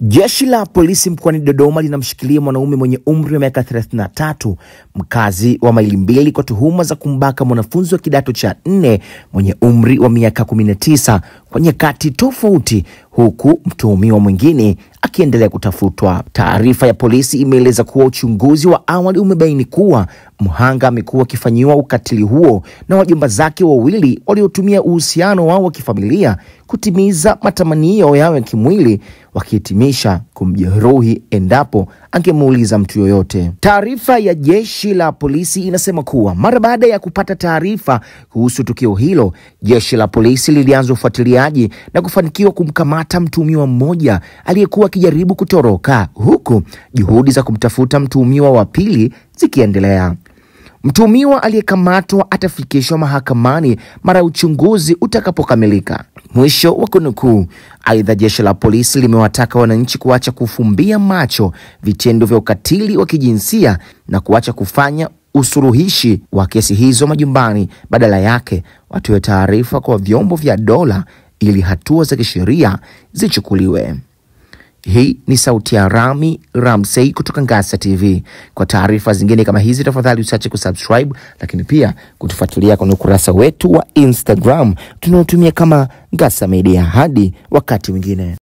Jeshi la polisi mkoani Dodoma linamshikilia mwanaume mwenye umri wa miaka 33, mkazi wa Maili Mbili, kwa tuhuma za kumbaka mwanafunzi wa kidato cha 4 mwenye umri wa miaka 19 kwa nyakati tofauti, huku mtuhumiwa mwingine akiendelea kutafutwa. Taarifa ya polisi imeeleza kuwa uchunguzi wa awali umebaini kuwa mhanga amekuwa akifanyiwa ukatili huo na wajomba zake wawili waliotumia uhusiano wao wa kifamilia kutimiza matamanio yao ya kimwili, wakihitimisha kumjeruhi endapo angemuuliza mtu yoyote. Taarifa ya jeshi la polisi inasema kuwa mara baada ya kupata taarifa kuhusu tukio hilo, jeshi la polisi lilianza ufuatiliaji na kufanikiwa kumkamata mtuhumiwa mmoja aliyekuwa akijaribu kutoroka, huku juhudi za kumtafuta mtuhumiwa wa pili zikiendelea. Mtuhumiwa aliyekamatwa atafikishwa mahakamani mara uchunguzi utakapokamilika. Mwisho wa kunukuu. Aidha, jeshi la polisi limewataka wananchi kuacha kufumbia macho vitendo vya ukatili wa kijinsia na kuacha kufanya usuluhishi wa kesi hizo majumbani. Badala yake, watoe taarifa kwa vyombo vya dola ili hatua za kisheria zichukuliwe. Hii ni sauti ya Rami Ramsey kutoka Ngasa TV. Kwa taarifa zingine kama hizi, tafadhali usiache kusubscribe, lakini pia kutufuatilia kwenye ukurasa wetu wa Instagram tunaotumia kama Ngasa Media. Hadi wakati mwingine.